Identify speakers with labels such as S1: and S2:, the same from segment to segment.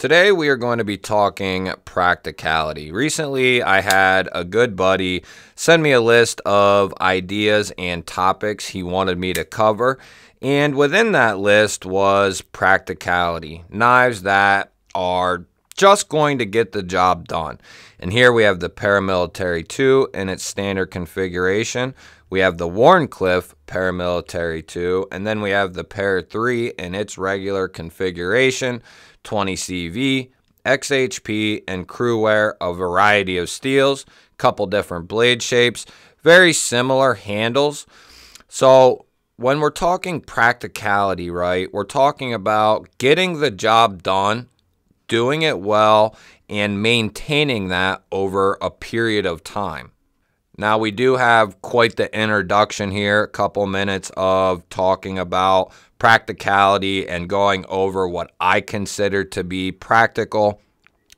S1: Today we are going to be talking practicality. Recently I had a good buddy send me a list of ideas and topics he wanted me to cover, and within that list was practicality. Knives that are just going to get the job done. And here we have the Paramilitary 2 in its standard configuration. We have the Waren Cliff Paramilitary 2, and then we have the Para 3 in its regular configuration, 20 CV, XHP, and crew wear, a variety of steels, couple different blade shapes, very similar handles. So when we're talking practicality, right, we're talking about getting the job done, doing it well, and maintaining that over a period of time. Now, we do have quite the introduction here, a couple minutes of talking about practicality and going over what I consider to be practical.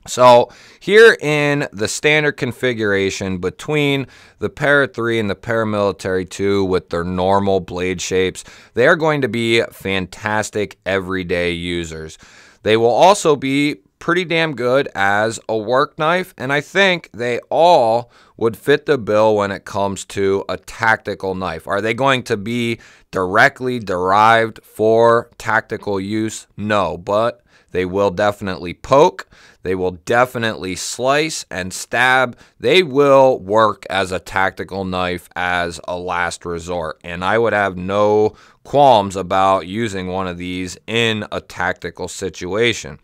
S1: So here in the standard configuration between the Para 3 and the Paramilitary 2 with their normal blade shapes, they are going to be fantastic everyday users. They will also be pretty damn good as a work knife, and I think they all would fit the bill when it comes to a tactical knife. Are they going to be directly derived for tactical use? No, but they will definitely poke. They will definitely slice and stab. They will work as a tactical knife as a last resort, and I would have no qualms about using one of these in a tactical situation.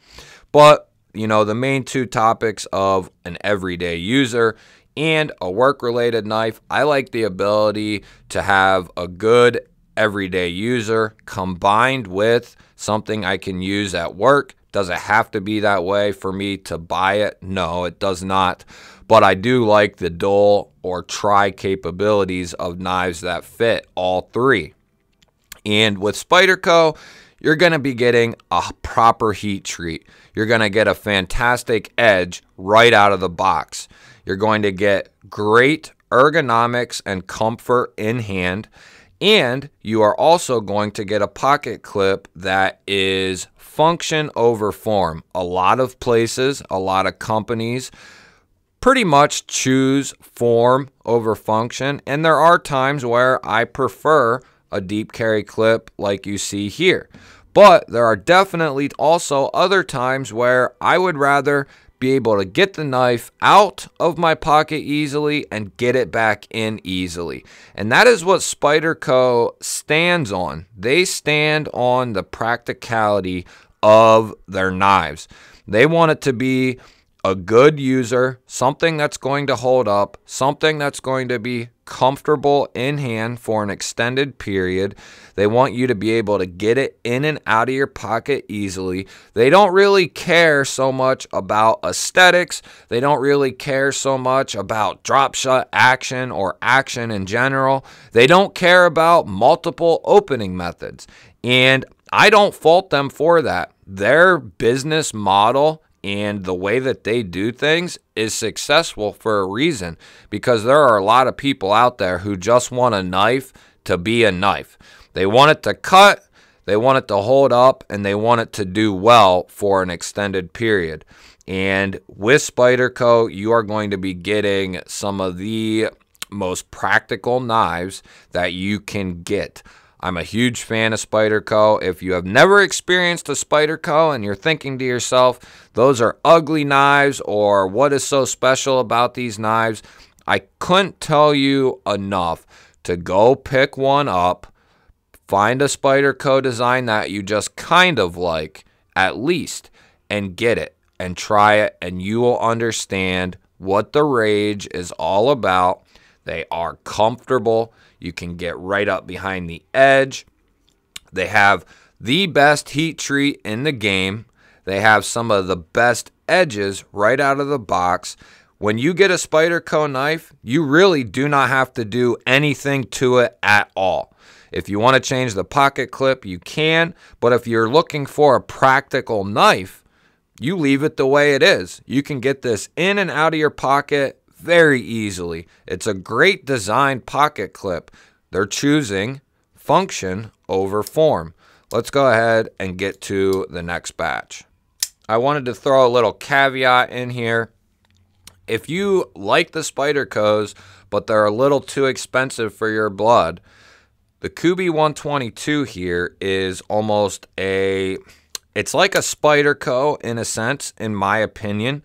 S1: But you know, the main two topics of an everyday user and a work-related knife, I like the ability to have a good everyday user combined with something I can use at work. Does it have to be that way for me to buy it? No, it does not. But I do like the dual or tri capabilities of knives that fit all three. And with Spyderco, you're going to be getting a proper heat treat. You're going to get a fantastic edge right out of the box. You're going to get great ergonomics and comfort in hand. And you are also going to get a pocket clip that is function over form. A lot of places, a lot of companies pretty much choose form over function. And there are times where I prefer a deep carry clip like you see here. But there are definitely also other times where I would rather be able to get the knife out of my pocket easily and get it back in easily. And that is what Spyderco stands on. They stand on the practicality of their knives. They want it to be a good user, something that's going to hold up, something that's going to be comfortable in hand for an extended period. They want you to be able to get it in and out of your pocket easily. They don't really care so much about aesthetics. They don't really care so much about drop shot action or action in general. They don't care about multiple opening methods. And I don't fault them for that. Their business model and the way that they do things is successful for a reason, because there are a lot of people out there who just want a knife to be a knife. They want it to cut, they want it to hold up, and they want it to do well for an extended period. And with Spyderco, you are going to be getting some of the most practical knives that you can get. I'm a huge fan of Spyderco. If you have never experienced a Spyderco and you're thinking to yourself, those are ugly knives, or what is so special about these knives, I couldn't tell you enough to go pick one up, find a Spyderco design that you just kind of like, at least, and get it and try it, and you will understand what the rage is all about. They are comfortable. You can get right up behind the edge. They have the best heat treat in the game. They have some of the best edges right out of the box. When you get a Spyderco knife, you really do not have to do anything to it at all. If you want to change the pocket clip, you can. But if you're looking for a practical knife, you leave it the way it is. You can get this in and out of your pocket very easily. It's a great designed pocket clip. They're choosing function over form. Let's go ahead and get to the next batch. I wanted to throw a little caveat in here. If you like the Spydercos, but they're a little too expensive for your blood, the Kubi 122 here is almost it's like a Spyderco in a sense, in my opinion.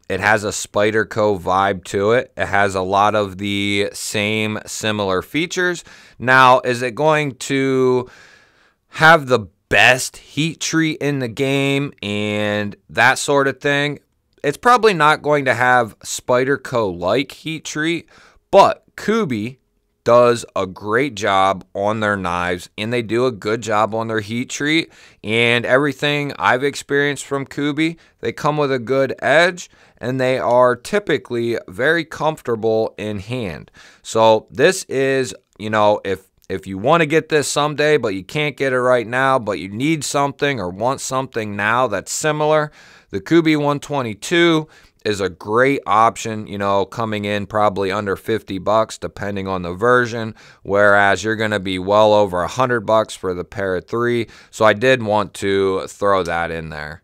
S1: It has a Spyderco vibe to it. It has a lot of the same similar features. Now, is it going to have the best heat treat in the game and that sort of thing? It's probably not going to have Spyderco-like heat treat, but Kubi does a great job on their knives, and they do a good job on their heat treat. And everything I've experienced from Kubi, they come with a good edge, and they are typically very comfortable in hand. So this is, if you want to get this someday, but you can't get it right now, but you need something or want something now that's similar, the Kubi 122 is a great option, coming in probably under 50 bucks depending on the version, whereas you're going to be well over 100 bucks for the Para 3. So I did want to throw that in there.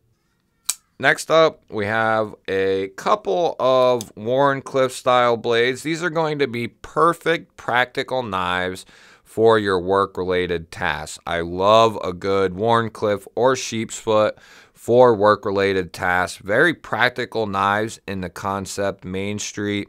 S1: Next up, we have a couple of Waren Cliff style blades. These are going to be perfect practical knives for your work-related tasks. I love a good Waren Cliff or sheep's foot for work-related tasks. Very practical knives in the concept Main Street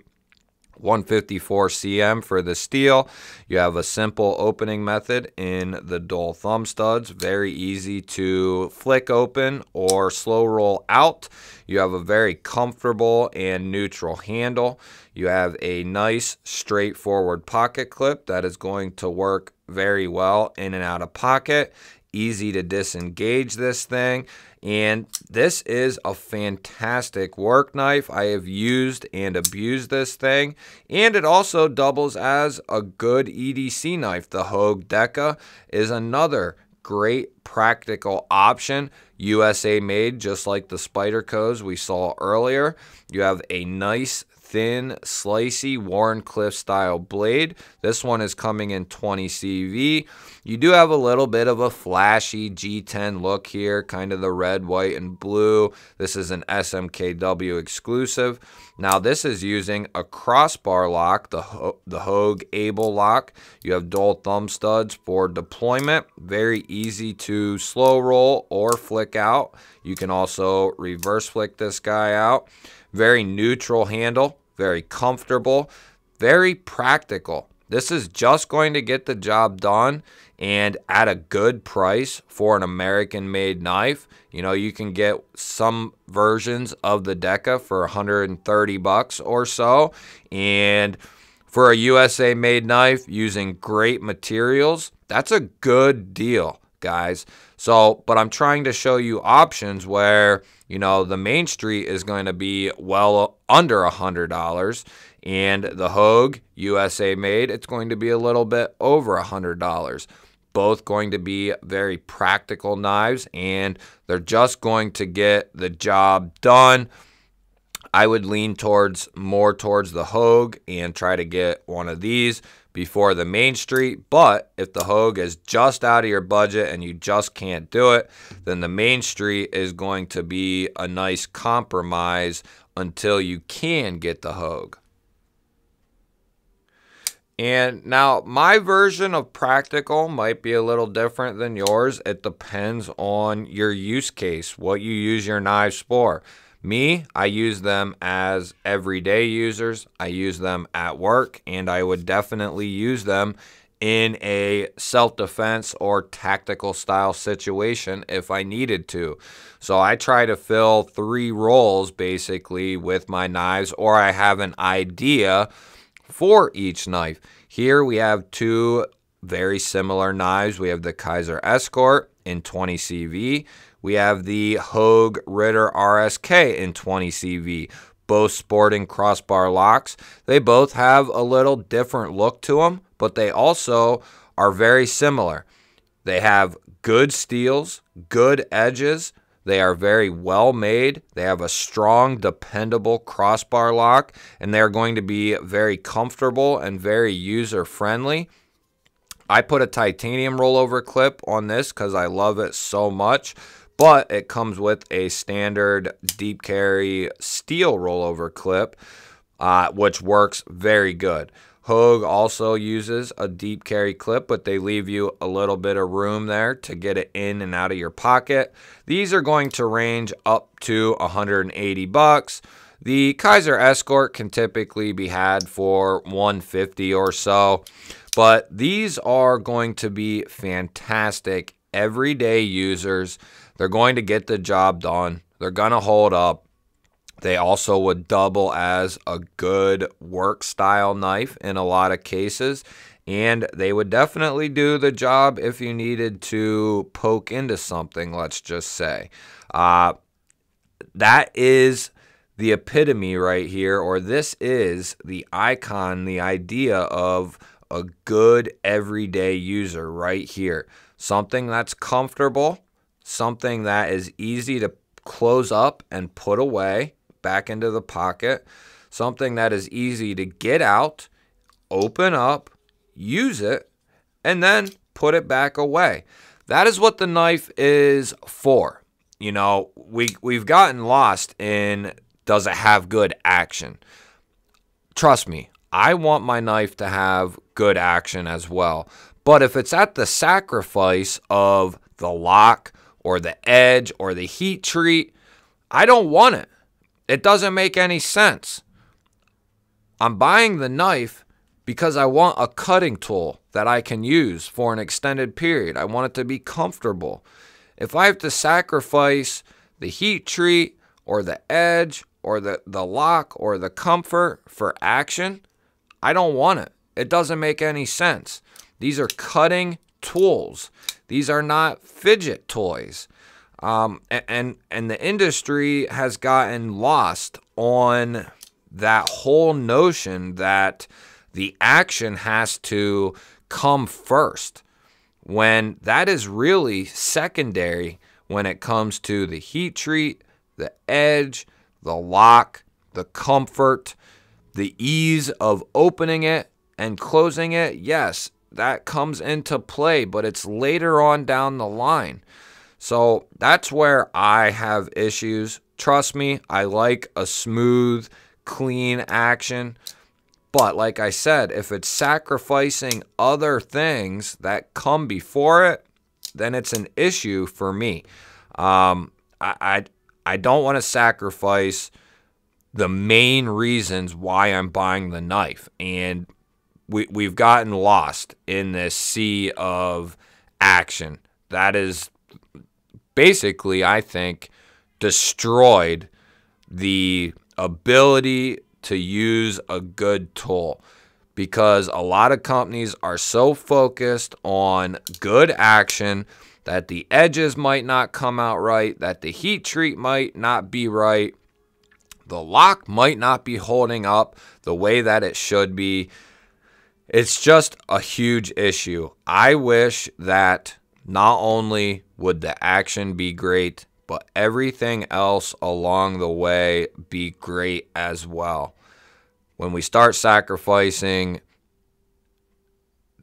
S1: 154 cm for the steel. You have a simple opening method in the dual thumb studs. Very easy to flick open or slow roll out. You have a very comfortable and neutral handle. You have a nice straightforward pocket clip that is going to work very well in and out of pocket. Easy to disengage this thing. And this is a fantastic work knife. I have used and abused this thing. And it also doubles as a good EDC knife. The Hogue Deca is another great practical option. USA made, just like the Spydercos we saw earlier. You have a nice thin, slicey Waren Cliff style blade. This one is coming in 20 CV. You do have a little bit of a flashy G10 look here, kind of the red, white, and blue. This is an SMKW exclusive. Now this is using a crossbar lock, the Hogue Able lock. You have dual thumb studs for deployment. Very easy to slow roll or flick out. You can also reverse flick this guy out. Very neutral handle, very comfortable, very practical. This is just going to get the job done and at a good price for an American-made knife. You can get some versions of the Deca for 130 bucks or so. And for a USA-made knife using great materials, that's a good deal, guys. So, but I'm trying to show you options where, the Main Street is going to be well under $100, and the Hogue, USA made, it's going to be a little bit over $100. Both going to be very practical knives, and they're just going to get the job done. I would lean more towards the Hogue and try to get one of these before the Main Street. But if the Hogue is just out of your budget and you just can't do it, then the Main Street is going to be a nice compromise until you can get the Hogue. And now my version of practical might be a little different than yours. It depends on your use case, what you use your knives for. Me, I use them as everyday users. I use them at work, and I would definitely use them in a self-defense or tactical style situation if I needed to. So I try to fill 3 roles basically with my knives, or I have an idea for each knife. Here we have 2 very similar knives. We have the Kaiser Escort in 20 CV. We have the Hogue Ritter RSK in 20 CV, both sporting crossbar locks. They both have a little different look to them, but they also are very similar. They have good steels, good edges. They are very well made. They have a strong, dependable crossbar lock, and they're going to be very comfortable and very user-friendly. I put a titanium rollover clip on this because I love it so much. but it comes with a standard deep carry steel rollover clip, which works very good. Hogue also uses a deep carry clip, but they leave you a little bit of room there to get it in and out of your pocket. These are going to range up to $180. The Kaiser Escort can typically be had for $150 or so, but these are going to be fantastic everyday users. They're going to get the job done. They're going to hold up. They also would double as a good work style knife in a lot of cases, and they would definitely do the job if you needed to poke into something, let's just say. That is the epitome right here, or this is the icon, the idea of a good everyday user right here. Something that's comfortable, something that is easy to close up and put away back into the pocket, something that is easy to get out, open up, use it, and then put it back away. That is what the knife is for. You know, we've gotten lost in, does it have good action? Trust me, I want my knife to have good action as well. But if it's at the sacrifice of the lock or the edge or the heat treat, I don't want it. It doesn't make any sense. I'm buying the knife because I want a cutting tool that I can use for an extended period. I want it to be comfortable. If I have to sacrifice the heat treat or the edge or the lock or the comfort for action, I don't want it. It doesn't make any sense. These are cutting tools. These are not fidget toys. And the industry has gotten lost on that whole notion that the action has to come first, when that is really secondary when it comes to the heat treat, the edge, the lock, the comfort, the ease of opening it and closing it. Yes, that comes into play, but it's later on down the line. So that's where I have issues. Trust me, I like a smooth, clean action. But like I said, if it's sacrificing other things that come before it, then it's an issue for me. I don't want to sacrifice the main reasons why I'm buying the knife. And we've gotten lost in this sea of action. That is basically, I think, destroyed the ability to use a good tool, because a lot of companies are so focused on good action that the edges might not come out right, that the heat treat might not be right, the lock might not be holding up the way that it should be. It's just a huge issue. I wish that not only would the action be great, but everything else along the way be great as well. When we start sacrificing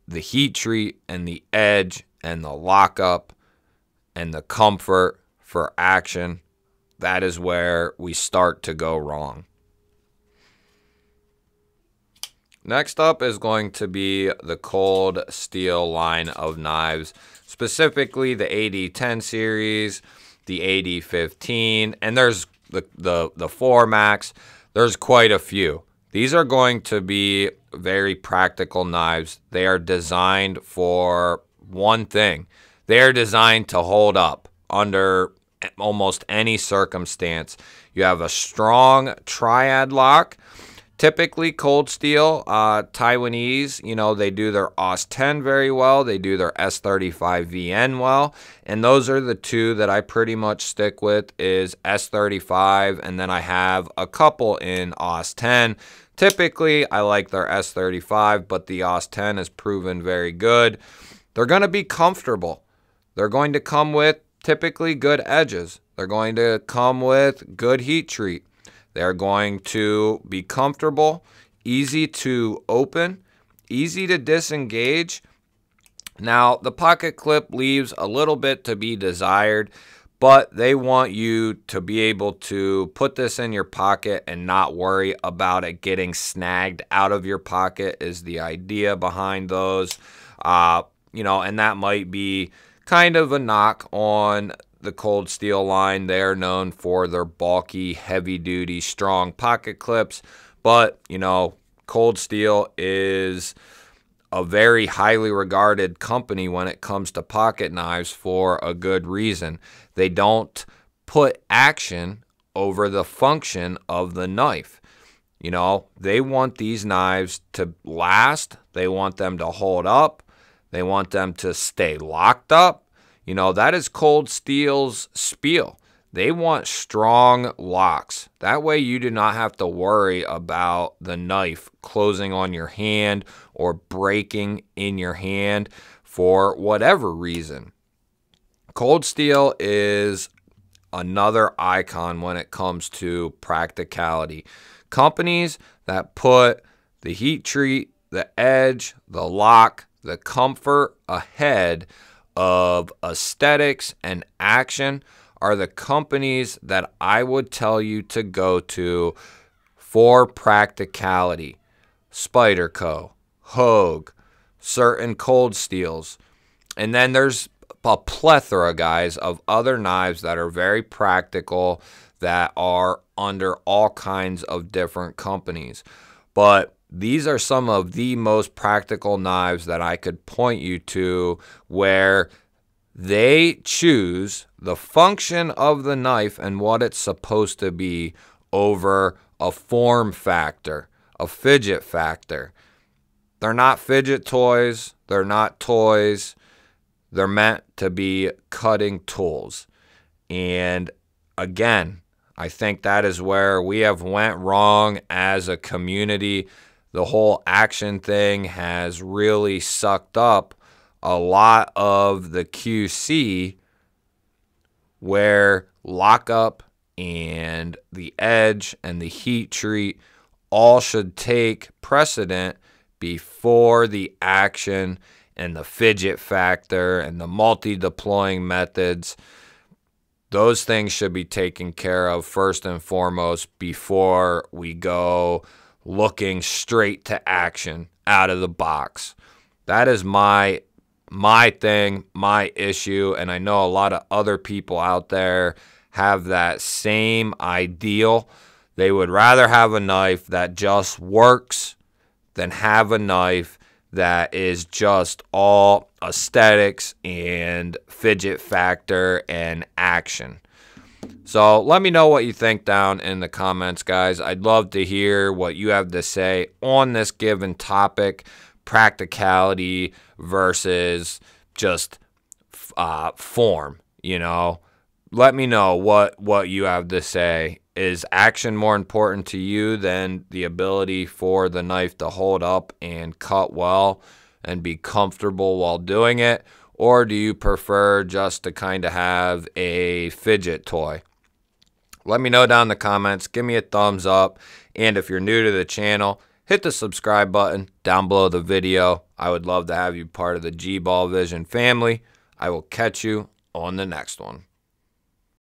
S1: the heat treat and the edge and the lockup and the comfort for action, that is where we start to go wrong. Next up is going to be the cold steel line of knives, specifically the AD10 series, the AD15, and there's the 4 Max. There's quite a few. These are going to be very practical knives. They are designed for one thing. They are designed to hold up under almost any circumstance. You have a strong triad lock. Typically cold steel, Taiwanese, you know, they do their AUS 10 very well. They do their S35 VN well. And those are the two that I pretty much stick with, is S35, and then I have a couple in AUS 10. Typically, I like their S35, but the AUS 10 has proven very good. They're going to be comfortable. They're going to come with typically good edges. They're going to come with good heat treat. They're going to be comfortable, easy to open, easy to disengage. Now, the pocket clip leaves a little bit to be desired, but they want you to be able to put this in your pocket and not worry about it getting snagged out of your pocket is the idea behind those. And that might be kind of a knock on the Cold Steel line. They're known for their bulky, heavy-duty, strong pocket clips, but, Cold Steel is a very highly regarded company when it comes to pocket knives for a good reason. They don't put action over the function of the knife. They want these knives to last. They want them to hold up. They want them to stay locked up. That is Cold Steel's spiel. They want strong locks. That way you do not have to worry about the knife closing on your hand or breaking in your hand for whatever reason. Cold Steel is another icon when it comes to practicality. Companies that put the heat treat, the edge, the lock, the comfort ahead of aesthetics and action are the companies that I would tell you to go to for practicality. Spyderco, Hogue, certain Cold Steels. And then there's a plethora, guys, of other knives that are very practical that are under all kinds of different companies. But these are some of the most practical knives that I could point you to where they choose the function of the knife and what it's supposed to be over a form factor, a fidget factor. They're not fidget toys. They're not toys. They're meant to be cutting tools. And again, I think that is where we have went wrong as a community. The whole action thing has really sucked up a lot of the QC where lockup and the edge and the heat treat all should take precedent before the action and the fidget factor and the multi-deploying methods. Those things should be taken care of first and foremost before we go looking straight to action out of the box. That is my thing, my issue, and I know a lot of other people out there have that same ideal. They would rather have a knife that just works than have a knife that is just all aesthetics and fidget factor and action. So let me know what you think down in the comments, guys. I'd love to hear what you have to say on this given topic, practicality versus just form, Let me know what you have to say. Is action more important to you than the ability for the knife to hold up and cut well and be comfortable while doing it? Or do you prefer just to kind of have a fidget toy? Let me know down in the comments. Give me a thumbs up. And if you're new to the channel, hit the subscribe button down below the video. I would love to have you part of the GBALL Vision family. I will catch you on the next one.